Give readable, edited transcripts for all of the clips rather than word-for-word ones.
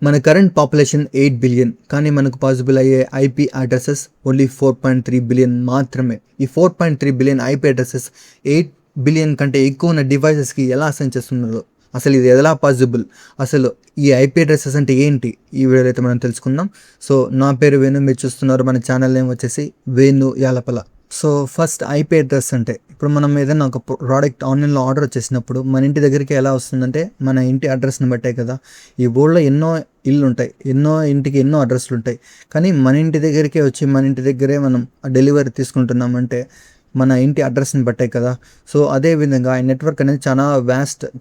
మన current population 8 billion. కానీ మనకు పాసిబుల్ అయ్యే ఐపీ అడ్రెసెస్ ఓన్లీ 4.3 బిలియన్ మాత్రమే. ఈ 4.3 బిలియన్ ఐపీ అడ్రెసెస్ 8 బిలియన్ కంటే ఎక్కువ ఉన్న డివైసెస్కి ఎలా అసైన్ చేస్తున్నారు, అసలు ఇది ఎలా పాసిబుల్, అసలు ఈ ఐపీ అడ్రెసెస్ అంటే ఏంటి, ఈ వీడియోలో అయితే మనం తెలుసుకుందాం. సో నా పేరు వేణు, మీరు చూస్తున్నారు మన ఛానల్ నేమ్ వచ్చేసి Venu Yalapala. So first IP address అంటే, ఇప్పుడు మనం ఏదైనా ఒక ప్రోడక్ట్ ఆన్లైన్లో ఆర్డర్ వచ్చేసినప్పుడు మన ఇంటి దగ్గరికి ఎలా వస్తుందంటే మన ఇంటి అడ్రస్ని బట్టే కదా. ఈ ఊళ్ళో ఎన్నో ఇల్లు ఉంటాయి, ఎన్నో ఇంటికి ఎన్నో అడ్రస్లు ఉంటాయి, కానీ మన ఇంటి దగ్గరికే వచ్చి మన ఇంటి దగ్గరే మనం డెలివరీ తీసుకుంటున్నామంటే మన ఇంటి అడ్రస్ని బట్టే కదా. సో అదేవిధంగా ఈ నెట్వర్క్ అనేది చాలా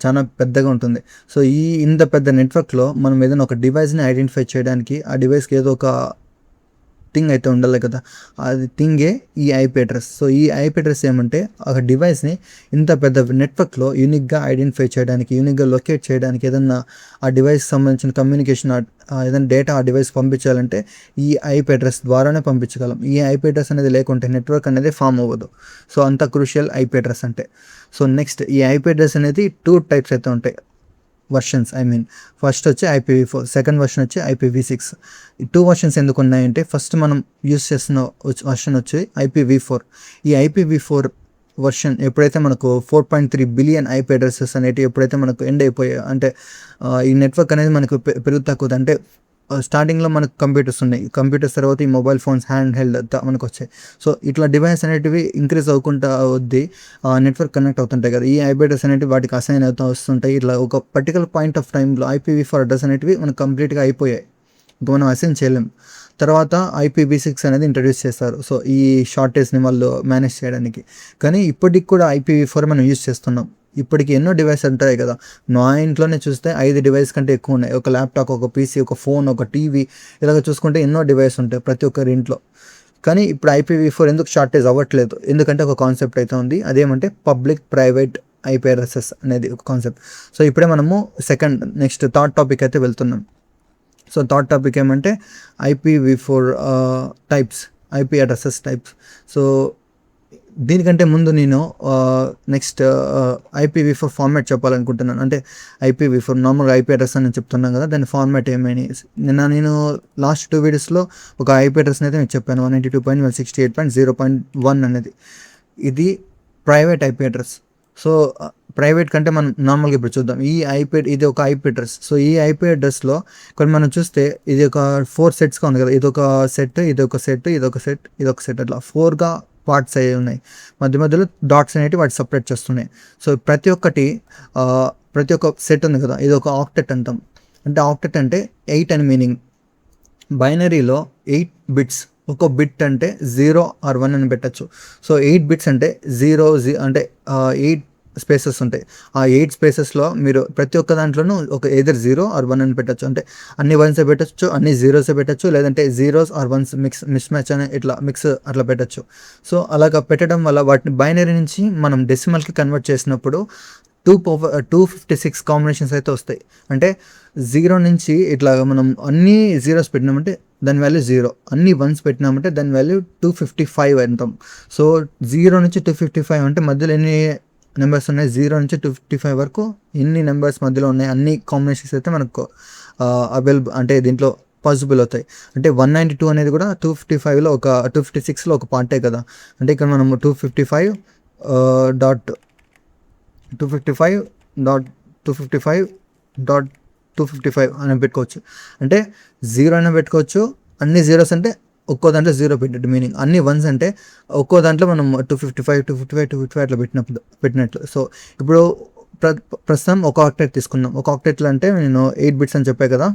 చాలా పెద్దగా ఉంటుంది. సో ఇంత పెద్ద నెట్వర్క్లో మనం ఏదైనా ఒక డివైస్ని ఐడెంటిఫై చేయడానికి ఆ డివైస్కి ఏదో ఒక థింగ్ అయితే ఉండాలి కదా. అది థింగే ఈ ఐపీ అడ్రస్. సో ఈ ఐపీ అడ్రస్ ఏమంటే ఒక డివైస్ని ఇంత పెద్ద నెట్వర్క్లో యూనిక్గా ఐడెంటిఫై చేయడానికి, యూనిక్గా లొకేట్ చేయడానికి, ఏదన్నా ఆ డివైస్కి సంబంధించిన కమ్యూనికేషన్, ఏదైనా డేటా ఆ డివైస్ పంపించాలంటే ఈ ఐపీ అడ్రస్ ద్వారానే పంపించగలం. ఈ ఐపీ అడ్రస్ అనేది లేకుంటే నెట్వర్క్ అనేది ఫామ్ అవ్వదు. సో అంత క్రూషియల్ ఐపీ అడ్రస్ అంటే. సో నెక్స్ట్ ఈ ఐపీ అడ్రస్ అనేది 2 టైప్స్ అయితే ఉంటాయి, వర్షన్స్. ఫస్ట్ వచ్చి IPv4, సెకండ్ వర్షన్ వచ్చి IPv6. ఈ 2 వర్షన్స్ ఎందుకు ఉన్నాయంటే, ఫస్ట్ మనం యూస్ చేస్తున్న వర్షన్ వచ్చి IPv4. ఈ IPv4 వర్షన్ ఎప్పుడైతే మనకు 4.3 బిలియన్ ఐపీ అడ్రసెస్ అనేవి ఎప్పుడైతే మనకు ఎండ్ అయిపోయాయి అంటే, ఈ నెట్వర్క్ అనేది మనకు పెరుగుతక్కువ అంటే, స్టార్టింగ్లో మనకు కంప్యూటర్స్ ఉన్నాయి, కంప్యూటర్స్ తర్వాత ఈ మొబైల్ ఫోన్స్, హ్యాండ్ హెల్డ్ మనకు వచ్చాయి. సో ఇట్లా డివైస్ అనేటివి ఇంక్రీజ్ అవ్వకుండా వద్ది నెట్వర్క్ కనెక్ట్ అవుతుంటాయి కదా. ఈ ఐపీ అడ్రస్ అనేవి వాటికి అసైన్ అవుతూ వస్తుంటాయి. ఇట్లా ఒక పర్టికులర్ పాయింట్ ఆఫ్ టైంలో IPv4 అడ్రస్ అనేటివి మనకు కంప్లీట్గా అయిపోయాయి, ఇంకా మనం అసైన్ చేయలేం. తర్వాత IPv6 అనేది ఇంట్రడ్యూస్ చేస్తారు. సో ఈ షార్టేజ్ని వాళ్ళు మేనేజ్ చేయడానికి. కానీ ఇప్పటికి కూడా IPv4 మనం యూస్ చేస్తున్నాం. ఇప్పటికి ఎన్నో డివైస్ ఉంటాయి కదా. నా ఇంట్లోనే చూస్తే 5 డివైస్ కంటే ఎక్కువ ఉన్నాయి. ఒక ల్యాప్టాప్, ఒక పీసీ, ఒక ఫోన్, ఒక టీవీ, ఇలాగ చూసుకుంటే ఎన్నో డివైస్ ఉంటాయి ప్రతి ఒక్కరి ఇంట్లో. కానీ ఇప్పుడు IPv4 ఎందుకు షార్టేజ్ అవ్వట్లేదు, ఎందుకంటే ఒక కాన్సెప్ట్ అయితే ఉంది, అదేమంటే పబ్లిక్ ప్రైవేట్ ఐపీ అడ్రసెస్ అనేది ఒక కాన్సెప్ట్. సో ఇప్పుడే మనము నెక్స్ట్ థర్డ్ టాపిక్ అయితే వెళ్తున్నాం. సో థర్డ్ టాపిక్ ఏమంటే IPv4 types, IP addresses types. So దీనికంటే ముందు నేను నెక్స్ట్ IPv4 ఫార్మాట్ చెప్పాలనుకుంటున్నాను. అంటే IPv4 నార్మల్గా ఐపీ అడ్రస్ అని చెప్తున్నాను కదా, దాని ఫార్మాట్ ఏమని నేను లాస్ట్ 2 వీడియోస్లో ఒక ఐపీ అడ్రస్ని అయితే మీకు చెప్పాను, 192.168.0.1 అనేది. ఇది private IP address. So private కంటే మనం నార్మల్గా ఇప్పుడు చూద్దాం. ఇది ఒక ఐపీ అడ్రస్. సో ఈ ఐపీ అడ్రస్లో కొన్ని మనం చూస్తే ఇది ఒక 4 సెట్స్గా ఉంది కదా. ఇదొక సెట్, ఇదొక సెట్, ఇదొక సెట్, ఇదొక సెట్, అట్లా 4గా పార్ట్స్ అయ్యి ఉన్నాయి. మధ్యలో డాట్స్ అనేవి వాటి సపరేట్ చేస్తున్నాయి. సో ప్రతి ఒక్క సెట్ ఉంది కదా, ఇది ఒక ఆక్టెట్ అంటాం. అంటే ఆక్టెట్ అంటే 8 అని మీనింగ్. బైనరీలో 8 బిట్స్, ఒక బిట్ అంటే 0 or 1 అని పెట్టచ్చు. సో 8 బిట్స్ అంటే 0 అంటే 8 స్పేసెస్ ఉంటాయి. ఆ 8 స్పేసెస్లో మీరు ప్రతి ఒక్క దాంట్లోనూ ఒక ఎయిదర్ 0 or 1 అని పెట్టచ్చు. అంటే అన్ని 1s పెట్టచ్చు, అన్ని 0s పెట్టచ్చు, లేదంటే 0s or 1s miss match అని ఇట్లా మిక్స్ అట్లా పెట్టచ్చు. సో అలాగ పెట్టడం వల్ల వాటిని బైనరీ నుంచి మనం డెసిమల్కి కన్వర్ట్ చేసినప్పుడు 256 కాంబినేషన్స్ అయితే వస్తాయి. అంటే 0 నుంచి ఇట్లా మనం అన్ని 0s పెట్టినామంటే దాని వాల్యూ 0, అన్ని 1s పెట్టినామంటే దాని వాల్యూ 255 అంటాం. సో 0 నుంచి 255 అంటే మధ్యలో ఎన్ని నెంబర్స్ ఉన్నాయి, 0 నుంచి 255 వరకు ఎన్ని నెంబర్స్ మధ్యలో ఉన్నాయి, అన్ని కాంబినేషన్స్ అయితే మనకు అవైలబుల్, అంటే దీంట్లో పాసిబుల్ అవుతాయి. అంటే 192 అనేది కూడా 255లో ఒక 256లో ఒక పార్టే కదా. అంటే ఇక్కడ మనం 255.255.255 అని పెట్టుకోవచ్చు. అంటే 0 అయినా పెట్టుకోవచ్చు, అన్ని 0s అంటే ఒక్కో దాంట్లో 0 పెట్టినట్టు మీనింగ్. అన్ని 1s అంటే ఒక్కో దాంట్లో మనం 255 అట్లా పెట్టినట్లు. సో ఇప్పుడు ప్రస్తుతం ఒక ఆక్టెట్ తీసుకుందాం. ఒక ఆక్టెట్లో అంటే నేను 8 బిట్స్ అని చెప్పాను కదా.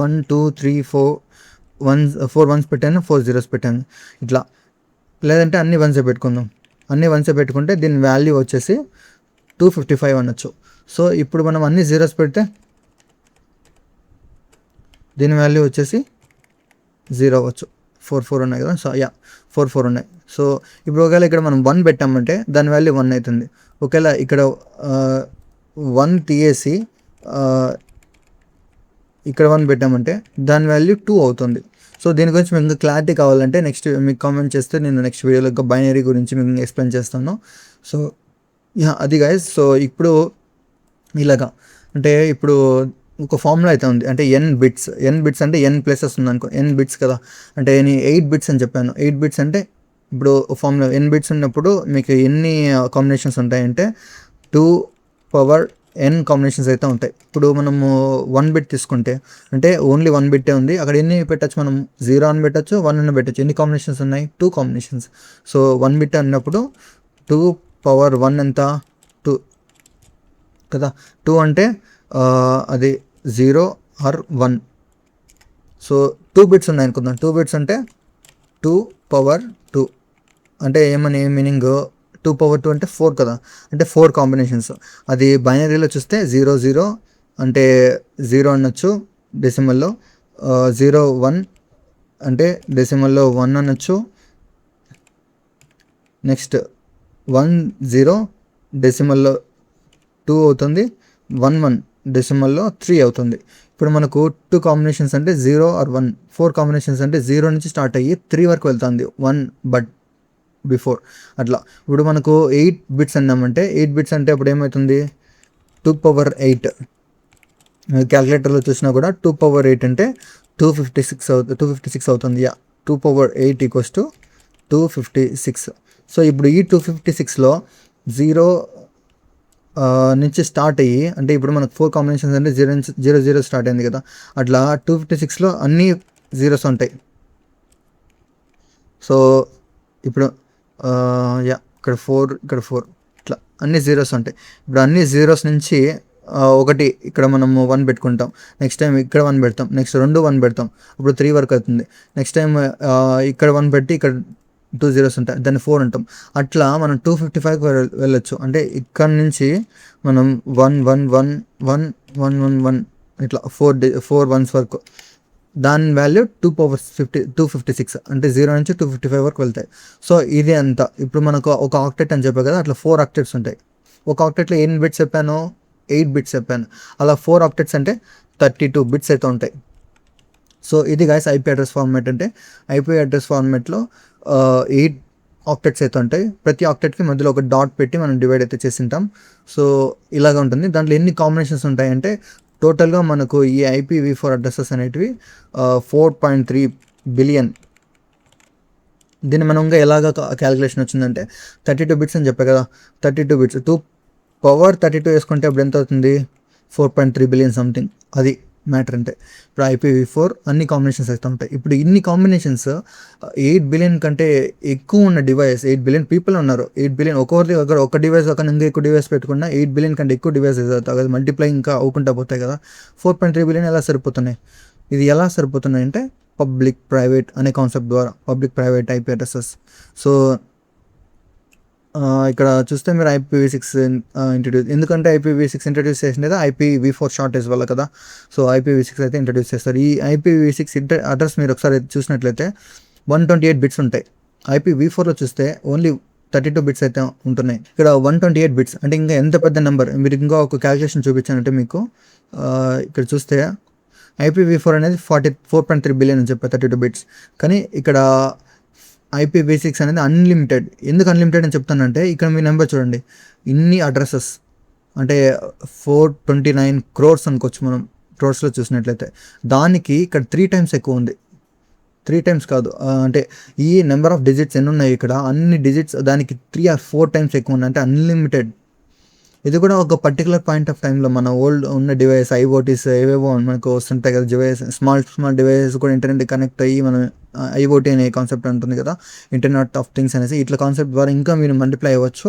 1 2 3 4 1s పెట్టాను, 4 0s పెట్టాను ఇట్లా. లేదంటే అన్ని 1s పెట్టుకుందాం. అన్ని 1s పెట్టుకుంటే దీని వాల్యూ వచ్చేసి 255 అనొచ్చు. సో ఇప్పుడు మనం అన్ని 0s పెడితే దీని వాల్యూ వచ్చేసి 0 అవ్వచ్చు. 4 ఉన్నాయి కదా. సో 4 ఉన్నాయి. సో ఇప్పుడు ఒకవేళ ఇక్కడ మనం 1 పెట్టామంటే దాని వాల్యూ 1 అవుతుంది. ఒకవేళ ఇక్కడ 1 తీసేసి ఇక్కడ 1 పెట్టామంటే దాని వాల్యూ 2 అవుతుంది. సో దీని గురించి మీకు క్లారిటీ కావాలంటే నెక్స్ట్ మీకు కామెంట్ చేస్తే నేను నెక్స్ట్ వీడియోలో ఇంకా బైనరీ గురించి మీకు ఎక్స్ప్లెయిన్ చేస్తాను. సో అది గైస్. సో ఇప్పుడు ఇలాగా అంటే ఇప్పుడు ఒక ఫార్ములా అయితే ఉంది, అంటే ఎన్ బిట్స్ అంటే ఎన్ ప్లేసెస్ ఉందనుకో, ఎన్ బిట్స్ కదా, అంటే నేను 8 బిట్స్ అని చెప్పాను. 8 బిట్స్ అంటే ఇప్పుడు ఫార్ములా ఎన్ బిట్స్ ఉన్నప్పుడు మీకు ఎన్ని కాంబినేషన్స్ ఉంటాయంటే 2 పవర్ ఎన్ కాంబినేషన్స్ అయితే ఉంటాయి. ఇప్పుడు మనము 1 బిట్ తీసుకుంటే అంటే ఓన్లీ 1 బిట్టే ఉంది, అక్కడ ఎన్ని పెట్టచ్చు, మనం 0 అని పెట్టచ్చు, 1 అని పెట్టచ్చు. ఎన్ని కాంబినేషన్స్ ఉన్నాయి, 2 కాంబినేషన్స్. సో 1 బిట్ అన్నప్పుడు 2 పవర్ 1 ఎంత, 2 కదా. 2 అంటే అది 0 ఆర్ 1. సో 2 బిట్స్ ఉన్నాయి అనుకుందాం. 2 బిట్స్ అంటే 2 పవర్ 2 అంటే ఏమని మీనింగ్, 2 పవర్ 2 అంటే 4 కదా, అంటే 4 కాంబినేషన్స్. అది బైనరీలో చూస్తే 0 0 అంటే 0 అనొచ్చు డెసిమల్లో, 0 1 అంటే డెసిమల్లో 1 అనొచ్చు, నెక్స్ట్ 1 0 డెసిమల్లో 2 అవుతుంది, 1 1 డెసిమల్లో 3 అవుతుంది. ఇప్పుడు మనకు 2 కాంబినేషన్స్ అంటే 0 ఆర్ 1, 4 కాంబినేషన్స్ అంటే 0 నుంచి స్టార్ట్ అయ్యి 3 వరకు వెళ్తుంది, 1 బట్ బిఫోర్ అట్లా. ఇప్పుడు మనకు 8 బిట్స్ అన్నామంటే 8 బిట్స్ అంటే అప్పుడు ఏమవుతుంది, 2 పవర్ 8. క్యాలిక్యులేటర్లో చూసినా కూడా 2 పవర్ 8 అంటే 256 అవుతుంది. 2 పవర్ 8 ఈక్వల్స్ టు 256. సో ఇప్పుడు ఈ 256లో 0 నుంచి స్టార్ట్ అయ్యి, అంటే ఇప్పుడు మనకు 4 కాంబినేషన్స్ అంటే 0 నుంచి 0 0 స్టార్ట్ అయింది కదా, అట్లా 256లో అన్ని జీరోస్ ఉంటాయి. సో ఇప్పుడు ఇక్కడ 4 ఇట్లా అన్ని జీరోస్ ఉంటాయి. ఇప్పుడు అన్ని జీరోస్ నుంచి ఒకటి ఇక్కడ మనము 1 పెట్టుకుంటాం, నెక్స్ట్ టైం ఇక్కడ 1 పెడతాం, నెక్స్ట్ 2 1 పెడతాం, ఇప్పుడు 3 వరకు అవుతుంది. నెక్స్ట్ టైం ఇక్కడ 1 పెట్టి ఇక్కడ 2 జీరోస్ ఉంటాయి, దాన్ని 4 అంటాం. అట్లా మనం 255 వెళ్ళొచ్చు. అంటే ఇక్కడ నుంచి మనం 1 1 1 1 1 1 1 ఇట్లా 4 వన్స్ వరకు, దాని వాల్యూ 256 అంటే 0 నుంచి 255 వరకు వెళ్తాయి. సో ఇది అంతా. ఇప్పుడు మనకు ఒక ఆక్టెట్ అని చెప్పాను కదా, అట్లా 4 ఆక్టెట్స్ ఉంటాయి. ఒక ఆక్టెట్లో ఎన్ని బిట్స్ చెప్పాను, 8 బిట్స్ చెప్పాను. అలా 4 ఆక్టెట్స్ అంటే 32 బిట్స్ అయితే ఉంటాయి. సో ఇది గైస్ ఐపీ అడ్రస్ ఫార్మాట్ అంటే. ఐపీ అడ్రస్ ఫార్మాట్లో 8 ఆక్టెట్స్ అయితే ఉంటాయి. ప్రతి ఆక్టెట్కి మధ్యలో ఒక డాట్ పెట్టి మనం డివైడ్ అయితే చేసింటాం. సో ఇలాగ ఉంటుంది. దాంట్లో ఎన్ని కాంబినేషన్స్ ఉంటాయంటే టోటల్గా మనకు ఈ IPv4 అడ్రసెస్ అనేటివి 4.3 బిలియన్. దీన్ని మనం ఇంకా ఎలాగ క్యాలిక్యులేషన్ వచ్చిందంటే 32 బిట్స్ అని చెప్పా కదా, 32 బిట్స్ 2 పవర్ 32 వేసుకుంటే అప్పుడు ఎంత అవుతుంది, 4.3 బిలియన్ సంథింగ్. అది మ్యాటర్ అంటే. ఇప్పుడు IPv4 అన్ని కాంబినేషన్స్ అయితే ఉంటాయి. ఇప్పుడు ఇన్ని కాంబినేషన్స్ 8 బిలియన్ కంటే ఎక్కువ ఉన్న డివైస్, 8 బిలియన్ పీపుల్ ఉన్నారు. 8 బిలియన్ ఒక్కొక్కరి దగ్గర ఒక డివైస్ ఒక ఇంకా ఎక్కువ డివైస్ పెట్టుకున్నా 8 బిలియన్ కంటే ఎక్కువ డివైసెస్ అవుతాయి కదా, మల్టిప్లై ఇంకా అవ్వకుండా పోతాయి కదా. 4.3 బిలియన్ ఎలా సరిపోతున్నాయి? ఇది ఎలా సరిపోతున్నాయి అంటే పబ్లిక్ ప్రైవేట్ అనే కాన్సెప్ట్ ద్వారా, public private IP addresses. So ఇక్కడ చూస్తే మీరు IPv6 ఇంట్రడ్యూస్, ఎందుకంటే IPv6 ఇంట్రడ్యూస్ చేసినది IPv4 షార్టేజ్ వల్ల కదా. సో IPv6 అయితే ఇంట్రడ్యూస్ చేస్తారు. ఈ IPv6 అడ్రస్ మీరు ఒకసారి చూసినట్లయితే 128 బిట్స్ ఉంటాయి. IPv4లో చూస్తే ఓన్లీ 32 బిట్స్ అయితే ఉంటున్నాయి. ఇక్కడ 128 బిట్స్ అంటే ఇంకా ఎంత పెద్ద నెంబర్. మీరు ఇంకా ఒక క్యాలిక్యులేషన్ చూపించానంటే మీకు ఇక్కడ చూస్తే IPv4 అనేది 4.3 బిలియన్ అని చెప్పారు 32 బిట్స్. కానీ ఇక్కడ IPv6 అనేది అన్లిమిటెడ్. ఎందుకు అన్లిమిటెడ్ అని చెప్తానంటే ఇక్కడ మీ నెంబర్ చూడండి, ఇన్ని అడ్రసెస్ అంటే 429 crores అనుకోవచ్చు మనం క్రోర్స్లో చూసినట్లయితే. దానికి ఇక్కడ 3 times ఎక్కువ ఉంది. 3 times కాదు, అంటే ఈ నెంబర్ ఆఫ్ డిజిట్స్ ఎన్ని ఉన్నాయి ఇక్కడ, అన్ని డిజిట్స్ దానికి 3 or 4 times ఎక్కువ ఉంది, అంటే అన్లిమిటెడ్. ఇది కూడా ఒక పర్టికులర్ పాయింట్ ఆఫ్ టైంలో మన ఓల్డ్ ఉన్న డివైస్ IoTs ఏవేవో మనకు వస్తుంటాయి కదా, డివైస్ స్మాల్ డివైసెస్ కూడా ఇంటర్నెట్ కనెక్ట్ అయ్యి మనం IoT అనే కాన్సెప్ట్ ఉంటుంది కదా, ఇంటర్నెట్ ఆఫ్ థింగ్స్ అనేసి. ఇట్లా కాన్సెప్ట్ ద్వారా ఇంకా మీరు మల్టిప్లై అవ్వచ్చు.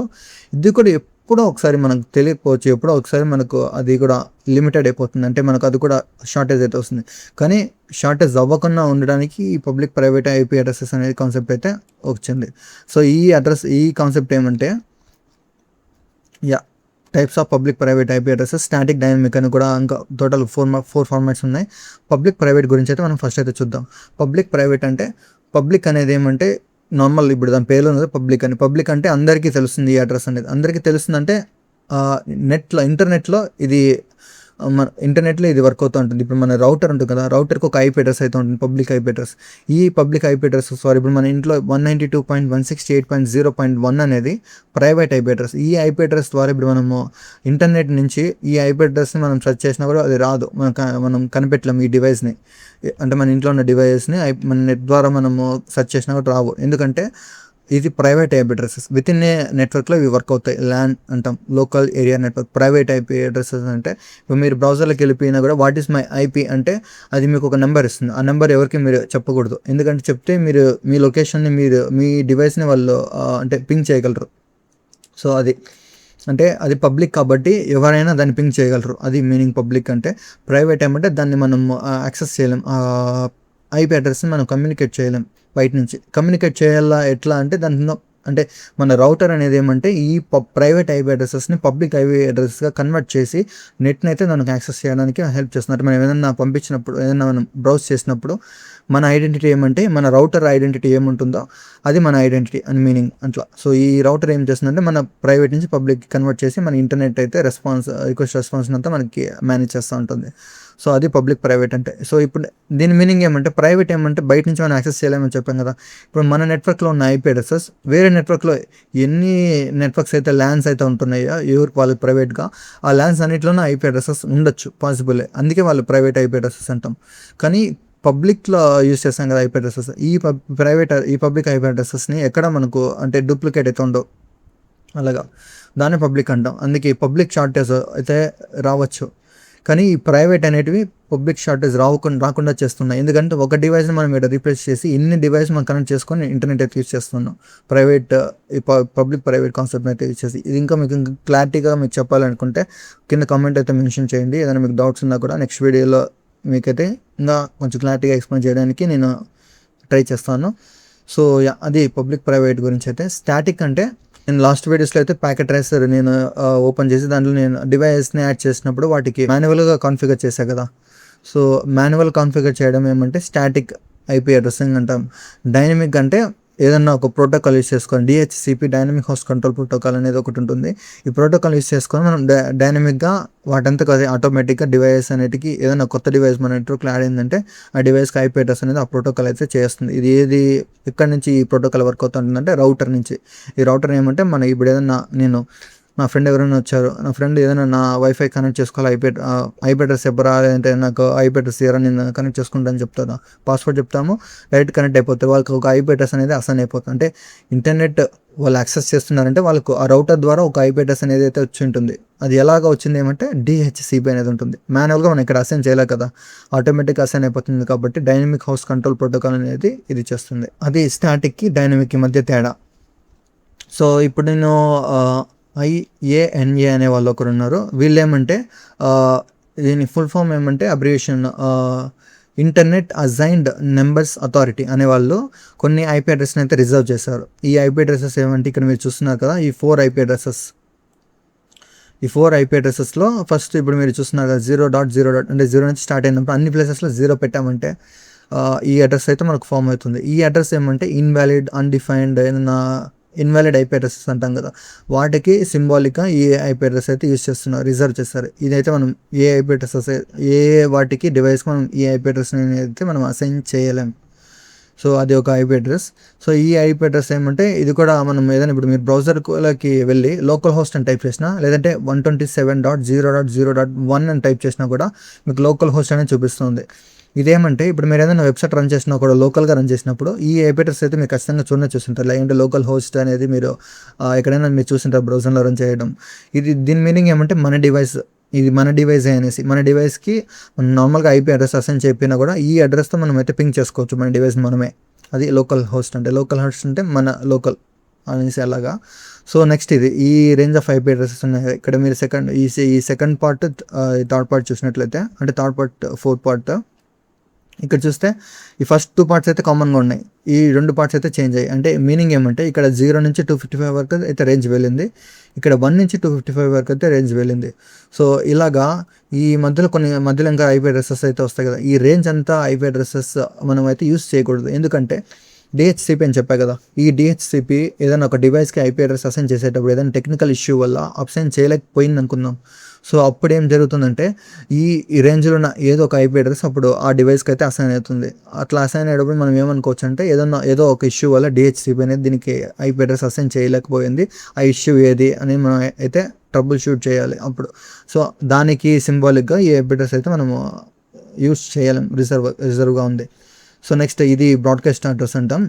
ఇది కూడా ఎప్పుడో ఒకసారి మనకు తెలియకపోవచ్చు, ఎప్పుడో ఒకసారి మనకు అది కూడా లిమిటెడ్ అయిపోతుంది, అంటే మనకు అది కూడా షార్టేజ్ అయితే వస్తుంది. కానీ షార్టేజ్ అవ్వకుండా ఉండడానికి ఈ పబ్లిక్ ప్రైవేట్ IP అడ్రసెస్ అనేది కాన్సెప్ట్ అయితే వచ్చింది. సో ఈ కాన్సెప్ట్ ఏమంటే types of public private IP addresses, static, dynamic అని కూడా ఇంకా టోటల్ 4 ఫార్మాట్స్ ఉన్నాయి. పబ్లిక్ ప్రైవేట్ గురించి అయితే మనం ఫస్ట్ అయితే చూద్దాం. పబ్లిక్ ప్రైవేట్ అంటే, పబ్లిక్ అనేది ఏమంటే నార్మల్, ఇప్పుడు దాని పేర్లో ఉన్నది పబ్లిక్ అని. పబ్లిక్ అంటే అందరికీ తెలుస్తుంది ఈ అడ్రస్ అనేది. అందరికీ తెలుస్తుంది అంటే ఇంటర్నెట్లో ఇది మన ఇంటర్నెట్లో ఇది వర్క్ అవుతూ ఉంటుంది. ఇప్పుడు మన రౌటర్ ఉంటుంది కదా, రౌటర్కి ఒక ఐపీ అడ్రస్ అయితే ఉంటుంది, పబ్లిక్ ఐపీ అడ్రస్. ఈ పబ్లిక్ ఐపీ అడ్రస్ ఇప్పుడు మన ఇంట్లో 192.168.0.1 అనేది ప్రైవేట్ ఐపీ అడ్రస్. ఈ ఐపీ అడ్రస్ ద్వారా ఇప్పుడు మనము ఇంటర్నెట్ నుంచి ఈ ఐపీ అడ్రస్ని మనం సెర్చ్ చేసినా కూడా అది రాదు, మనం కనిపెట్టలేము ఈ డివైస్ని. అంటే మన ఇంట్లో ఉన్న డివైస్ని మన నెట్ ద్వారా మనము సెర్చ్ చేసినా కూడా రావు, ఎందుకంటే ఇది private IP addresses. With in a నెట్వర్క్లో ఇవి వర్క్ అవుతాయి. ల్యాన్ అంటాం, local area network. Private IP addresses అంటే ఇప్పుడు మీరు బ్రౌజర్లోకి వెళ్ళిపోయినా కూడా వాట్ ఈస్ మై ఐపీ అంటే అది మీకు ఒక నెంబర్ ఇస్తుంది. ఆ నెంబర్ ఎవరికి మీరు చెప్పకూడదు, ఎందుకంటే చెప్తే మీరు మీ లొకేషన్ని మీ డివైస్ని వాళ్ళు అంటే పింగ్ చేయగలరు. సో అది పబ్లిక్ కాబట్టి ఎవరైనా దాన్ని పింగ్ చేయగలరు, అది మీనింగ్ పబ్లిక్ అంటే. ప్రైవేట్ ఏమంటే దాన్ని మనం యాక్సెస్ చేయలేం, ఐపీ అడ్రస్ని మనం కమ్యూనికేట్ చేయలేం బయట నుంచి. కమ్యూనికేట్ చేయాలా ఎట్లా అంటే దాంట్లో అంటే మన రౌటర్ అనేది ఏమంటే ఈ ప్రైవేట్ ఐపీ అడ్రసెస్ని పబ్లిక్ ఐపీ అడ్రస్గా కన్వర్ట్ చేసి నెట్ని అయితే దానికి యాక్సెస్ చేయడానికి హెల్ప్ చేస్తున్నారు. మనం ఏదైనా పంపించినప్పుడు, ఏదైనా మనం బ్రౌజ్ చేసినప్పుడు మన ఐడెంటిటీ ఏమంటే మన రౌటర్ ఐడెంటిటీ ఏముంటుందో అది మన ఐడెంటిటీ అని మీనింగ్ అట్లా. సో ఈ రౌటర్ ఏం చేస్తుందంటే మన ప్రైవేట్ నుంచి పబ్లిక్ కన్వర్ట్ చేసి మన ఇంటర్నెట్ అయితే రిక్వెస్ట్ రెస్పాన్స్ అంతా మనకి మేనేజ్ చేస్తూ ఉంటుంది. సో అది పబ్లిక్ ప్రైవేట్ అంటే. సో ఇప్పుడు దీని మీనింగ్ ఏమంటే ప్రైవేట్ ఏమంటే బయట నుంచి మనం యాక్సెస్ చేయలేమని చెప్పాం కదా. ఇప్పుడు మన నెట్వర్క్లో ఉన్న ఐపీ అడ్రసెస్ వేరే నెట్వర్క్లో ఎన్ని నెట్వర్క్స్ అయితే ల్యాన్స్ అయితే ఉంటున్నాయో ఎవరికి వాళ్ళు ప్రైవేట్గా, ఆ ల్యాన్స్ అన్నింటిలోనూ ఐపీ అడ్రసెస్ ఉండొచ్చు, పాసిబుల్. అందుకే వాళ్ళు ప్రైవేట్ ఐపీ అడ్రసెస్ అంటాం. కానీ పబ్లిక్లో యూజ్ చేస్తాం కదా ఐపీ అడ్రసెస్, ఈ పబ్లిక్ ఐపీ అడ్రసెస్ని ఎక్కడ మనకు అంటే డూప్లికేట్ అయితే ఉండవు, అలాగా దాన్ని పబ్లిక్ అంటాం. అందుకే పబ్లిక్ షార్టేజ్ అయితే రావచ్చు, కానీ ఈ ప్రైవేట్ అనేటివి పబ్లిక్ షార్టేజ్ రాకుండా చేస్తున్నాయి. ఎందుకంటే ఒక డివైస్ని మనం ఇక్కడ రీప్లేస్ చేసి ఇన్ని డివైస్ మనం కనెక్ట్ చేసుకొని ఇంటర్నెట్ అయితే యూజ్ చేస్తున్నాం. ఈ పబ్లిక్ ప్రైవేట్ కాన్సెప్ట్ అయితే యూజ్ చేసి. ఇది ఇంకా క్లారిటీగా మీకు చెప్పాలనుకుంటే కింద కామెంట్ అయితే మెన్షన్ చేయండి. ఏదైనా మీకు డౌట్స్ ఉన్నా కూడా నెక్స్ట్ వీడియోలో మీకైతే ఇంకా కొంచెం క్లారిటీగా ఎక్స్ప్లెయిన్ చేయడానికి నేను ట్రై చేస్తాను. సో అది పబ్లిక్ ప్రైవేట్ గురించి అయితే. స్టాటిక్ అంటే నేను లాస్ట్ వీడియోస్లో అయితే ప్యాకెట్ ట్రేసర్ నేను ఓపెన్ చేసి దాంట్లో నేను డివైస్ని యాడ్ చేసినప్పుడు వాటికి మాన్యువల్గా కాన్ఫిగర్ చేశాను కదా. సో మాన్యువల్ కాన్ఫిగర్ చేయడం ఏమంటే స్టాటిక్ ఐపీ అడ్రసింగ్ అంటాం. డైనమిక్ అంటే ఏదన్నా ఒక ప్రోటోకాల్ యూస్ చేసుకొని, DHCP dynamic host control protocol అనేది ఒకటి ఉంటుంది. ఈ ప్రోటోకాల్ యూస్ చేసుకొని మనం డైనమిక్గా వాటంతకు అదే ఆటోమేటిక్గా డివైస్ అనేటికి ఏదైనా కొత్త డివైస్ మన నెట్వర్క్లో యాడ్ అయిందంటే ఆ డివైస్కి ఐపీ అడ్రస్ అనేది ఆ ప్రోటోకాల్ అయితే చేస్తుంది. ఇది ఎక్కడి నుంచి ఈ ప్రోటోకాల్ వర్క్ అవుతుందంటే రౌటర్ నుంచి. ఈ రౌటర్ ఏమంటే మన ఇప్పుడు ఏదైనా నా ఫ్రెండ్ ఎవరైనా వచ్చారు, నా ఫ్రెండ్ ఏదైనా నా వైఫై కనెక్ట్ చేసుకోవాలి, ఐపీ అడ్రస్ చెప్పరా, లేదంటే నాకు ఐపీ అడ్రస్ ఇవ్వరా, నేను కనెక్ట్ చేసుకుంటాను చెప్తాను, పాస్వర్డ్ చెప్తాము, డైరెక్ట్ కనెక్ట్ అయిపోతారు. వాళ్ళకి ఒక ఐపీ అడ్రస్ అనేది అసైన్ అయిపోతుంది. అంటే ఇంటర్నెట్ వాళ్ళు యాక్సెస్ చేస్తున్నారంటే వాళ్ళకు ఆ రౌటర్ ద్వారా ఒక ఐపీ అడ్రస్ అనేది అయితే వచ్చి ఉంటుంది. అది ఎలాగ వచ్చింది ఏమంటే డిహెచ్సిపి అనేది ఉంటుంది. మాన్యువల్గా మనం ఇక్కడ అసైన్ చేయలేదు కదా, ఆటోమేటిక్గా అసైన్ అయిపోతుంది. కాబట్టి డైనమిక్ హౌస్ కంట్రోల్ ప్రోటోకాల్ అనేది ఇది చేస్తుంది. అది స్టాటిక్కి డైనమిక్కి మధ్య తేడా. సో ఇప్పుడు నేను IANA అనే వాళ్ళు ఒకరు ఉన్నారు. వీళ్ళు ఏమంటే దీని ఫుల్ ఫామ్ ఏమంటే అబ్రివేషన్ ఇంటర్నెట్ అజైన్డ్ నెంబర్స్ అథారిటీ అనేవాళ్ళు కొన్ని ఐపీ అడ్రస్ని అయితే రిజర్వ్ చేశారు. ఈ ఐపీ అడ్రసెస్ ఏమంటే ఇక్కడ మీరు చూస్తున్నారు కదా, ఈ 4 ఐపీ అడ్రసెస్లో ఫస్ట్ ఇప్పుడు మీరు చూస్తున్నారు కదా 0.0 అంటే 0 నుంచి స్టార్ట్ అయినప్పుడు అన్ని ప్లేసెస్లో 0 పెట్టామంటే ఈ అడ్రస్ అయితే మనకు ఫామ్ అవుతుంది. ఈ అడ్రస్ ఏమంటే ఇన్వాలిడ్, అన్డిఫైన్డ్, ఏదైనా ఇన్వాలిడ్ ఐపీ అడ్రసెస్ అంటాం కదా, వాటికి సింబాలిక్గా ఈ ఐపీ అడ్రస్ అయితే యూజ్ చేస్తున్నారు, రిజర్వ్ చేస్తారు. ఇదైతే మనం ఐపీ అడ్రసెస్ వాటికి డివైస్కి మనం ఈ ఐపీ అడ్రస్ అయితే మనం అసైన్ చేయలేం. సో అది ఒక ఐపీ అడ్రస్. సో ఈ ఐపీ అడ్రస్ ఏమంటే ఇది కూడా మనం ఏదైనా ఇప్పుడు మీరు బ్రౌజర్కి వెళ్ళి లోకల్ హోస్ట్ అని టైప్ చేసినా, లేదంటే 127.0.0.1 అని టైప్ చేసినా కూడా మీకు లోకల్ హోస్ట్ అనేది చూపిస్తుంది. ఇదేమంటే ఇప్పుడు మీరు ఏదైనా వెబ్సైట్ రన్ చేసినా కూడా లోకల్గా రన్ చేసినప్పుడు ఈ ఐపీ అడ్రస్ అయితే మీరు ఖచ్చితంగా చూస్తుంటారు. లేదంటే లోకల్ హోస్ట్ అనేది మీరు ఎక్కడైనా మీరు చూస్తుంటారు బ్రౌజర్లో రన్ చేయడం. దీని మీనింగ్ ఏమంటే ఇది మన డివైజే అనేసి. మన డివైస్కి మనం నార్మల్గా ఐపీ అడ్రస్ అసైన్ చెప్పినా కూడా ఈ అడ్రస్తో మనం అయితే పింగ్ చేసుకోవచ్చు మన డివైస్ మనమే. అది లోకల్ హోస్ట్ అంటే మన లోకల్ అనేసి అలాగా. సో నెక్స్ట్ ఈ రేంజ్ ఆఫ్ ఐపీ అడ్రసెస్ ఉన్నాయి. ఇక్కడ మీరు సెకండ్ పార్ట్, థర్డ్ పార్ట్ చూసినట్లయితే, అంటే థర్డ్ పార్ట్, ఫోర్త్ పార్ట్ ఇక్కడ చూస్తే ఈ ఫస్ట్ 2 పార్ట్స్ అయితే కామన్గా ఉన్నాయి, ఈ 2 పార్ట్స్ అయితే చేంజ్ అయ్యాయి. అంటే మీనింగ్ ఏమంటే ఇక్కడ 0 నుంచి 255 వరకు అయితే రేంజ్ వెళ్ళింది, ఇక్కడ 1 నుంచి 255 వరకు అయితే రేంజ్ వెళ్ళింది. సో ఇలాగా ఈ మధ్యలో ఇంకా ఐపీ అడ్రసెస్ అయితే వస్తాయి కదా, ఈ రేంజ్ అంతా ఐపీ అడ్రసెస్ మనం అయితే యూస్ చేయకూడదు. ఎందుకంటే డిహెచ్సిపి అని చెప్పా కదా, ఈ డిహెచ్సిపి ఏదైనా ఒక డివైస్కి ఐపీ అడ్రస్ అసైన్ చేసేటప్పుడు ఏదైనా టెక్నికల్ ఇష్యూ వల్ల అసైన్ చేయలేకపోయింది అనుకుందాం. సో అప్పుడు ఏం జరుగుతుందంటే ఈ ఈ రేంజ్లో ఉన్న ఏదో ఒక ఐపీ అడ్రస్ అప్పుడు ఆ డివైస్కి అయితే అసైన్ అవుతుంది. అట్లా అసైన్ అయ్యేటప్పుడు మనం ఏమనుకోవచ్చు అంటే ఏదో ఒక ఇష్యూ వల్ల డిహెచ్సిపి అనేది దీనికి ఐపీ అడ్రస్ అసైన్ చేయలేకపోయింది. ఆ ఇష్యూ ఏది అని మనం అయితే ట్రబుల్ షూట్ చేయాలి అప్పుడు. సో దానికి సింబాలిక్గా ఈ ఐపీ అడ్రస్ అయితే మనము యూస్ చేయలేం, రిజర్వ్గా ఉంది. సో నెక్స్ట్ ఇది బ్రాడ్కాస్ట్ అడ్రస్ అంటాం.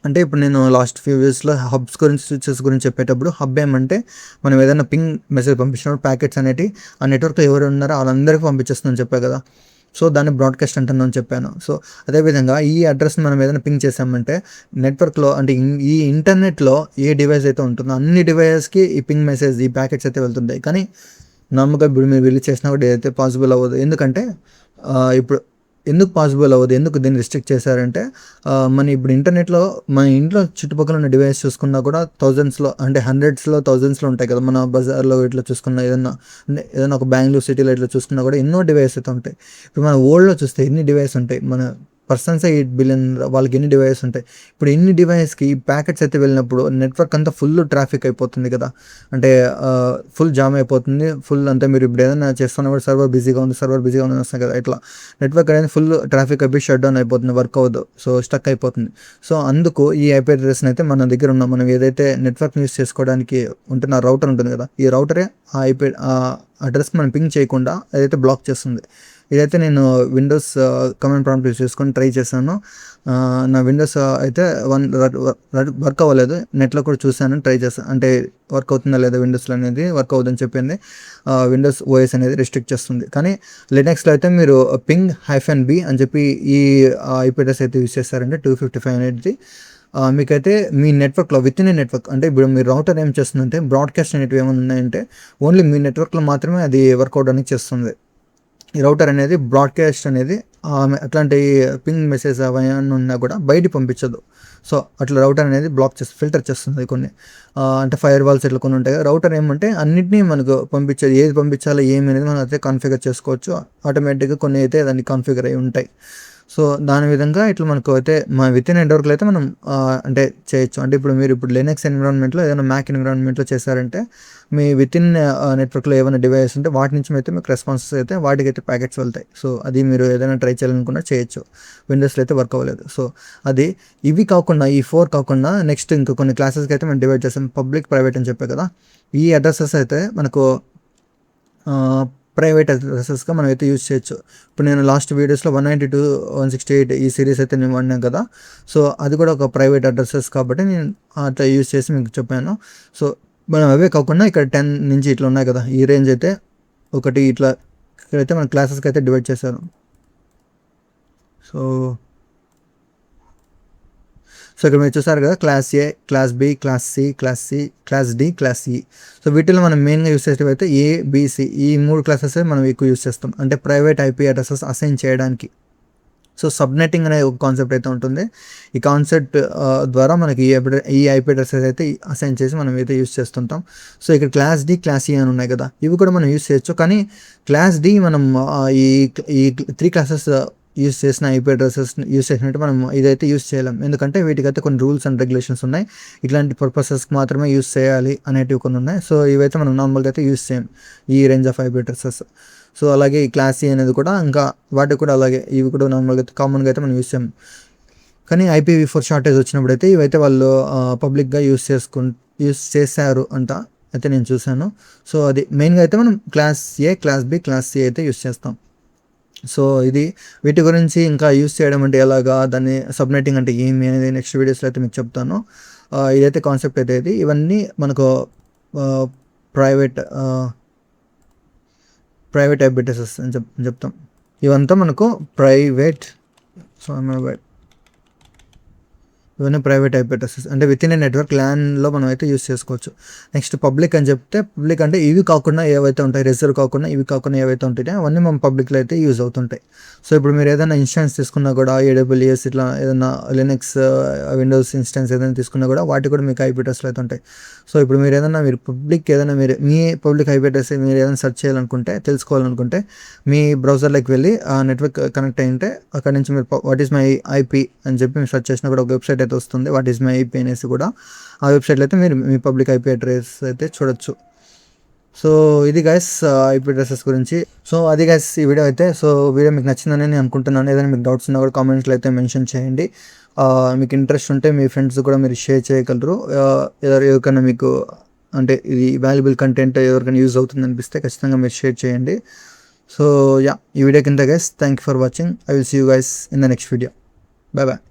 అంటే ఇప్పుడు నేను లాస్ట్ ఫ్యూ ఇయర్స్లో హబ్స్ గురించి స్విచెస్ గురించి చెప్పేటప్పుడు హబ్ ఏమంటే మనం ఏదైనా పింగ్ మెసేజ్ పంపించినప్పుడు ప్యాకెట్స్ అనేవి ఆ నెట్వర్క్లో ఎవరు ఉన్నారో వాళ్ళందరికీ పంపించేస్తుందని చెప్పా కదా. సో దాన్ని బ్రాడ్కాస్ట్ అంటున్నాను చెప్పాను. సో అదేవిధంగా ఈ అడ్రస్ని మనం ఏదైనా పింగ్ చేసామంటే నెట్వర్క్లో అంటే ఈ ఇంటర్నెట్లో ఏ డివైస్ అయితే ఉంటుందో అన్ని డివైసెస్కి ఈ పింగ్ మెసేజ్ ఈ ప్యాకెట్స్ అయితే వెళ్తుంటాయి. కానీ నార్మల్గా ఇప్పుడు మీరు రిలీజ్ చేసినా కూడా ఏదైతే పాసిబుల్ అవ్వదు. ఎందుకంటే ఇప్పుడు ఎందుకు పాసిబుల్ అవ్వదు, ఎందుకు దీన్ని రిస్ట్రిక్ట్ చేశారంటే మన ఇప్పుడు ఇంటర్నెట్లో మన ఇంట్లో చుట్టుపక్కల ఉన్న డివైస్ చూసుకున్నా కూడా థౌజండ్స్లో అంటే హండ్రెడ్స్లో థౌజండ్స్లో ఉంటాయి కదా. మన బజార్లో ఇట్లా చూసుకున్నా ఏదైనా ఒక బెంగళూరు సిటీలో ఇట్లా చూసుకున్నా కూడా ఎన్నో డివైస్ అయితే ఉంటాయి. ఇప్పుడు మన వరల్డ్లో చూస్తే ఎన్ని డివైస్ ఉంటాయి, మన పర్సన్స్ 8 బిలియన్, వాళ్ళకి ఎన్ని డివైస్ ఉంటాయి. ఇప్పుడు ఎన్ని డివైస్కి ప్యాకెట్స్ అయితే వెళ్ళినప్పుడు నెట్వర్క్ అంతా ఫుల్ ట్రాఫిక్ అయిపోతుంది కదా. అంటే ఫుల్ జామ్ అయిపోతుంది. ఫుల్ అంతా మీరు ఇప్పుడు ఏదైనా చేస్తున్నప్పుడు సర్వర్ బిజీగా ఉంది వస్తుంది కదా. ఇట్లా నెట్వర్క్ అనేది ఫుల్ ట్రాఫిక్ అయిపోయి షట్ డౌన్ అయిపోతుంది, వర్క్ అవ్వదు, సో స్టక్ అయిపోతుంది. సో అందుకు ఈ ఐపీ అడ్రస్ని అయితే మన దగ్గర ఉన్న మనం ఏదైతే నెట్వర్క్ యూస్ చేసుకోవడానికి ఉంటున్న రౌటర్ ఉంటుంది కదా, ఈ రౌటరే ఆ ఐపీ అడ్రస్ మనం పింగ్ చేయకుండా అదైతే బ్లాక్ చేస్తుంది. ఇదైతే నేను విండోస్ కమాండ్ ప్రాంప్ట్ యూస్ చేసుకొని ట్రై చేశాను. నా విండోస్ అయితే వర్క్ అవ్వలేదు. నెట్లో కూడా చూశాను, ట్రై చేశాను, అంటే వర్క్ అవుతుందా లేదా విండోస్లో అనేది వర్క్ అవుతుందని చెప్పింది. విండోస్ ఓఎస్ అనేది రిస్ట్రిక్ట్ చేస్తుంది. కానీ లినక్స్లో అయితే మీరు పింగ్ -b అని చెప్పి ఈ ఐపీ అడ్రస్ అయితే యూస్ చేస్తారంటే 255 అనేది మీకైతే మీ నెట్వర్క్లో విత్ ఇన్ నెట్వర్క్ అంటే ఇప్పుడు మీ రౌటర్ ఏం చేస్తుందంటే బ్రాడ్కాస్ట్ అనేటివి ఏమైనా ఉన్నాయంటే ఓన్లీ మీ నెట్వర్క్లో మాత్రమే అది వర్క్ అవడానికి చేస్తుంది. ఈ రౌటర్ అనేది బ్రాడ్కాస్ట్ అనేది అట్లాంటి పింగ్ మెసేజ్ అవన్నీ ఉన్నా కూడా బయటికి పంపించదు. సో అట్లా రౌటర్ అనేది ఫిల్టర్ చేస్తుంది కొన్ని, అంటే ఫైర్ వాల్స్ ఇట్లా కొన్ని ఉంటాయి. రౌటర్ ఏమంటే అన్నింటినీ మనకు పంపించేది, ఏది పంపించాలో ఏమి అనేది మనం అయితే కాన్ఫిగర్ చేసుకోవచ్చు. ఆటోమేటిక్గా కొన్ని అయితే దాన్ని కాన్ఫిగర్ అయి ఉంటాయి. సో దాని విధంగా ఇట్లా మనకు అయితే మా విత్ ఇన్ నెట్వర్క్లో అయితే మనం అంటే చేయొచ్చు. అంటే ఇప్పుడు మీరు లినక్స్ ఎన్విరాన్మెంట్లో ఏదైనా మ్యాక్ ఎన్విరాన్మెంట్లో చేశారంటే మీ విత్ ఇన్ నెట్వర్క్లో ఏమైనా డివైస్ ఉంటే వాటి నుంచి అయితే మీకు రెస్పాన్సెస్ అయితే వాటికైతే ప్యాకెట్స్ వెళ్తాయి. సో అది మీరు ఏదైనా ట్రై చేయాలనుకున్నా చేయొచ్చు. విండోస్లో అయితే వర్క్ అవ్వలేదు. సో అది ఇవి కాకుండా ఈ 4 కాకుండా నెక్స్ట్ ఇంకా కొన్ని క్లాసెస్కి అయితే మనం డివైడ్ చేస్తాం. పబ్లిక్ ప్రైవేట్ అని చెప్పే కదా. ఈ అడ్రసెస్ అయితే మనకు ప్రైవేట్ అడ్రసెస్గా మనం అయితే యూజ్ చేయొచ్చు. ఇప్పుడు నేను లాస్ట్ వీడియోస్లో 192, 168 ఈ సిరీస్ అయితే నేను వాడినాను కదా. సో అది కూడా ఒక ప్రైవేట్ అడ్రసెస్ కాబట్టి నేను అట్లా యూజ్ చేసి మీకు చెప్పాను. సో మనం అవే కాకుండా ఇక్కడ 10 నుంచి ఇట్లా ఉన్నాయి కదా, ఈ రేంజ్ అయితే ఒకటి ఇట్లా ఇక్కడైతే మన క్లాసెస్కి అయితే డివైడ్ చేశాను. సో ఇక్కడ మీరు చూసారు కదా, class A, class B, class C, class D, class E. So వీటిలో మనం మెయిన్గా యూస్ చేసేవి అయితే ఏబిసి ఈ 3 క్లాసెస్ మనం ఎక్కువ యూస్ చేస్తాం, అంటే ప్రైవేట్ ఐపీ అడ్రసెస్ అసైన్ చేయడానికి. సో సబ్నెట్టింగ్ అనే ఒక కాన్సెప్ట్ అయితే ఉంటుంది. ఈ కాన్సెప్ట్ ద్వారా మనకి ఈ ఐపీ అడ్రసెస్ అయితే అసైన్ చేసి మనం అయితే యూస్ చేస్తుంటాం. సో ఇక్కడ క్లాస్ డి, క్లాస్ ఈ అని ఉన్నాయి కదా, ఇవి కూడా మనం యూస్ చేయొచ్చు. కానీ క్లాస్ డి మనం ఈ 3 క్లాసెస్ యూస్ చేసిన ఐపీ అడ్రసెస్ యూస్ చేసినట్టు మనం ఇదైతే యూస్ చేయలేం. ఎందుకంటే వీటికైతే కొన్ని రూల్స్ అండ్ రెగ్యులేషన్స్ ఉన్నాయి. ఇట్లాంటి పర్పసెస్కి మాత్రమే యూస్ చేయాలి అనేటివి కొన్ని ఉన్నాయి. సో ఇవైతే మనం నార్మల్గా అయితే యూస్ చేయం ఈ range of IP addresses. So అలాగే ఈ క్లాస్ సి అనేది కూడా ఇంకా వాటికి కూడా అలాగే ఇవి కూడా నార్మల్గా అయితే కామన్గా అయితే మనం యూస్ చేయం. కానీ IPv4 షార్టేజ్ వచ్చినప్పుడు అయితే ఇవైతే వాళ్ళు పబ్లిక్గా యూస్ చేశారు అంట అయితే నేను చూశాను. సో అది మెయిన్గా అయితే మనం class A, class B, class C అయితే యూస్ చేస్తాం. సో ఇది వీటి గురించి ఇంకా యూస్ చేయడం అంటే ఎలాగా, దాన్ని సబ్నెట్టింగ్ అంటే ఏమి అనేది నెక్స్ట్ వీడియోస్లో అయితే మీకు చెప్తాను. ఇదైతే కాన్సెప్ట్ అయితే ఇది. ఇవన్నీ మనకు ప్రైవేట్ ఐపీ అడ్రసెస్ అని చెప్తాం. ఇవంతా మనకు ఇవన్నీ ప్రైవేట్ ఐపీ అడ్రసెస్, అంటే విత్ ఇన్ ఏ నెట్వర్క్ ల్యాన్లో మనం అయితే యూస్ చేసుకోవచ్చు. నెక్స్ట్ పబ్లిక్ అని చెప్తే, పబ్లిక్ అంటే ఇవి కాకుండా ఏవైతే ఉంటాయి, రిజర్వ్ కాకుండా ఇవి కాకుండా ఏవైతే ఉంటాయో అవన్నీ మన పబ్లిక్లో అయితే యూజ్ అవుతుంటాయి. సో ఇప్పుడు మీరు ఏదైనా ఇన్స్టాన్స్ తీసుకున్నా కూడా AWS ఇట్లా ఏదైనా లినక్స్ విండోస్ ఇన్స్టాన్స్ ఏదైనా తీసుకున్నా కూడా వాటి కూడా మీకు ఐపీ అడ్రస్లు అయితే ఉంటాయి. సో ఇప్పుడు మీరు పబ్లిక్ ఏదైనా మీ పబ్లిక్ ఐపీ అడ్రస్ మీరు ఏదైనా సెర్చ్ తెలుసుకోవాలనుకుంటే మీ బ్రౌజర్లోకి వెళ్ళి ఆ నెట్వర్క్ కనెక్ట్ అయ్యింటే అక్కడ నుంచి మీరు వాట్ ఈస్ మై ఐపీ అని చెప్పి మీరు సెర్చ్ చేసినా కూడా ఒక వెబ్సైట్ అయితే వస్తుంది, వాట్ ఈస్ మై ఐపీ అనేసి కూడా. ఆ వెబ్సైట్లో అయితే మీరు మీ పబ్లిక్ ఐపీ అడ్రస్ అయితే చూడొచ్చు. సో ఇది గైస్ ఐపీ అడ్రసెస్ గురించి. సో అది గైస్ ఈ వీడియో అయితే. సో వీడియో మీకు నచ్చిందని నేను అనుకుంటున్నాను. ఏదైనా మీకు డౌట్స్ ఉన్నా కూడా కామెంట్స్లో అయితే మెన్షన్ చేయండి. మీకు ఇంట్రెస్ట్ ఉంటే మీ ఫ్రెండ్స్ కూడా మీరు షేర్ చేయగలరు. ఎవరికైనా మీకు అంటే ఇది వాల్యుబుల్ కంటెంట్ ఎవరికైనా యూజ్ అవుతుంది అనిపిస్తే ఖచ్చితంగా మీరు షేర్ చేయండి. సో యా, ఈ వీడియో కింద guys thank you for watching. I will see you guys in the next video. Bye bye.